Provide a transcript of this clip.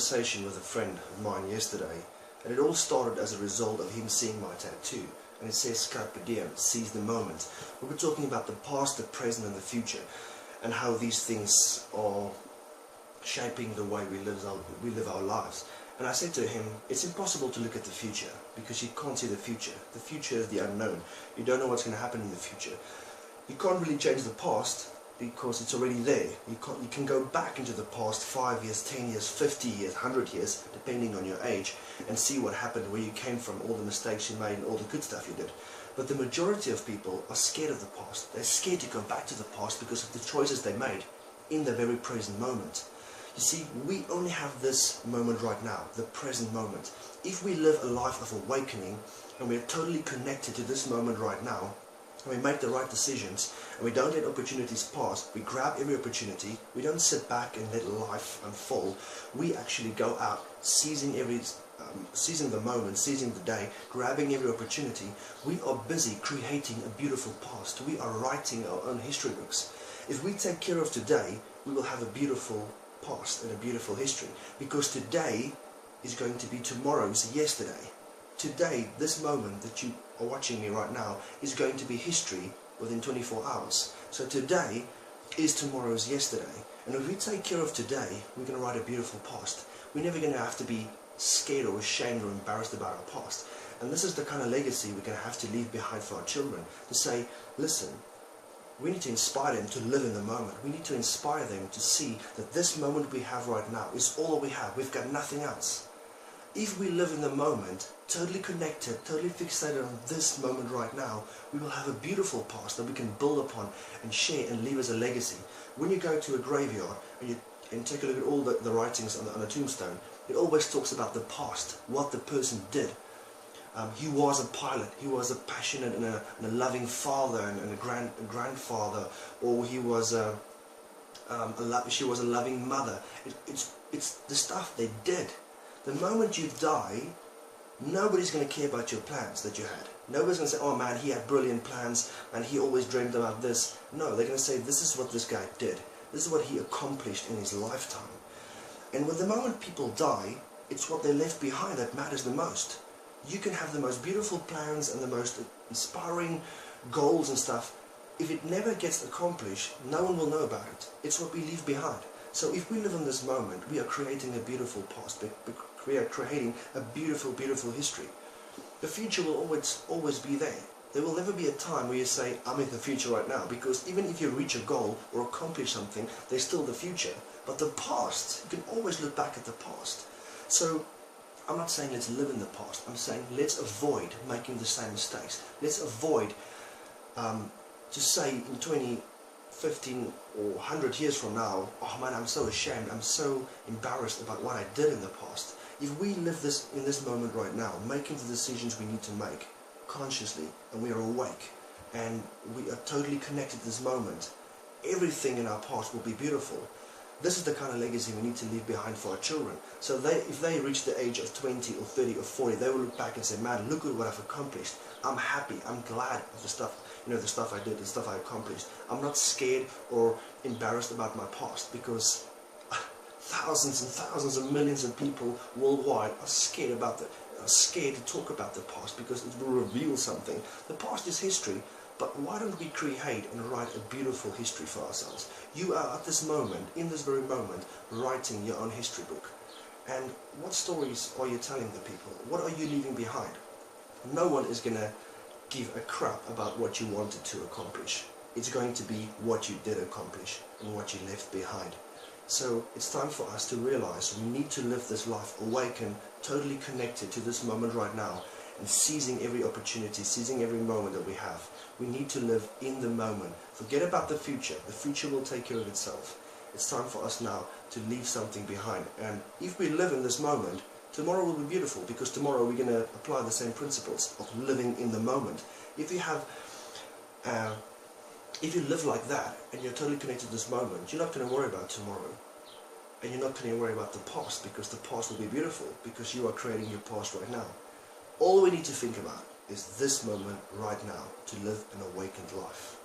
conversation with a friend of mine yesterday, and it all started as a result of him seeing my tattoo. And it says Carpe Diem, seize the moment. We were talking about the past, the present and the future, and how these things are shaping the way we live our lives. And I said to him, it's impossible to look at the future, because you can't see the future. The future is the unknown. You don't know what's going to happen in the future. You can't really change the past, because it's already there. You can go back into the past 5 years, 10 years, 50 years, 100 years, depending on your age, and see what happened, where you came from, all the mistakes you made, and all the good stuff you did. But the majority of people are scared of the past. They're scared to go back to the past because of the choices they made in the very present moment. You see, we only have this moment right now, the present moment. If we live a life of awakening, and we're totally connected to this moment right now, and we make the right decisions, and we don't let opportunities pass, we grab every opportunity, we don't sit back and let life unfold, we actually go out, seizing the moment, seizing the day, grabbing every opportunity. We are busy creating a beautiful past. We are writing our own history books. If we take care of today, we will have a beautiful past and a beautiful history, because today is going to be tomorrow's yesterday. Today, this moment that you are watching me right now, is going to be history within 24 hours. So today is tomorrow's yesterday. And if we take care of today, we're going to write a beautiful past. We're never going to have to be scared or ashamed or embarrassed about our past. And this is the kind of legacy we're going to have to leave behind for our children. To say, listen, we need to inspire them to live in the moment. We need to inspire them to see that this moment we have right now is all we have. We've got nothing else. If we live in the moment, totally connected, totally fixated on this moment right now, we will have a beautiful past that we can build upon and share and leave as a legacy. When you go to a graveyard and take a look at all the writings on a tombstone, it always talks about the past, what the person did. He was a pilot, he was a passionate and a loving father and a grandfather, or he was she was a loving mother. It's the stuff they did. The moment you die, nobody's going to care about your plans that you had. Nobody's going to say, oh man, he had brilliant plans and he always dreamed about this. No, they're going to say, this is what this guy did. This is what he accomplished in his lifetime. And with the moment people die, it's what they left behind that matters the most. You can have the most beautiful plans and the most inspiring goals and stuff. If it never gets accomplished, no one will know about it. It's what we leave behind. So if we live in this moment, we are creating a beautiful past. We are creating a beautiful, beautiful history. The future will always be there. There will never be a time where you say, I'm in the future right now. Because even if you reach a goal or accomplish something, there's still the future. But the past, you can always look back at the past. So I'm not saying let's live in the past. I'm saying let's avoid making the same mistakes. Let's avoid to say in 2015 or 100 years from now, oh man, I'm so ashamed, I'm so embarrassed about what I did in the past. If we live in this moment right now, making the decisions we need to make consciously, and we are awake, and we are totally connected to this moment, everything in our past will be beautiful. This is the kind of legacy we need to leave behind for our children. So if they reach the age of 20 or 30 or 40, they will look back and say, man, look at what I've accomplished. I'm happy, I'm glad of the stuff, the stuff I did, the stuff I accomplished. I'm not scared or embarrassed about my past, because thousands and thousands and millions of people worldwide are scared to talk about the past, because it will reveal something. The past is history. But why don't we create and write a beautiful history for ourselves? You are at this moment, in this very moment, writing your own history book. And what stories are you telling the people? What are you leaving behind? No one is going to give a crap about what you wanted to accomplish. It's going to be what you did accomplish and what you left behind. So it's time for us to realize we need to live this life awakened, totally connected to this moment right now, and seizing every opportunity, seizing every moment that we have. We need to live in the moment. Forget about the future. The future will take care of itself. It's time for us now to leave something behind. And if we live in this moment, tomorrow will be beautiful, because tomorrow we're going to apply the same principles of living in the moment. If you live like that and you're totally connected to this moment, you're not going to worry about tomorrow. And you're not going to worry about the past, because the past will be beautiful, because you are creating your past right now. All we need to think about is this moment right now to live an awakened life.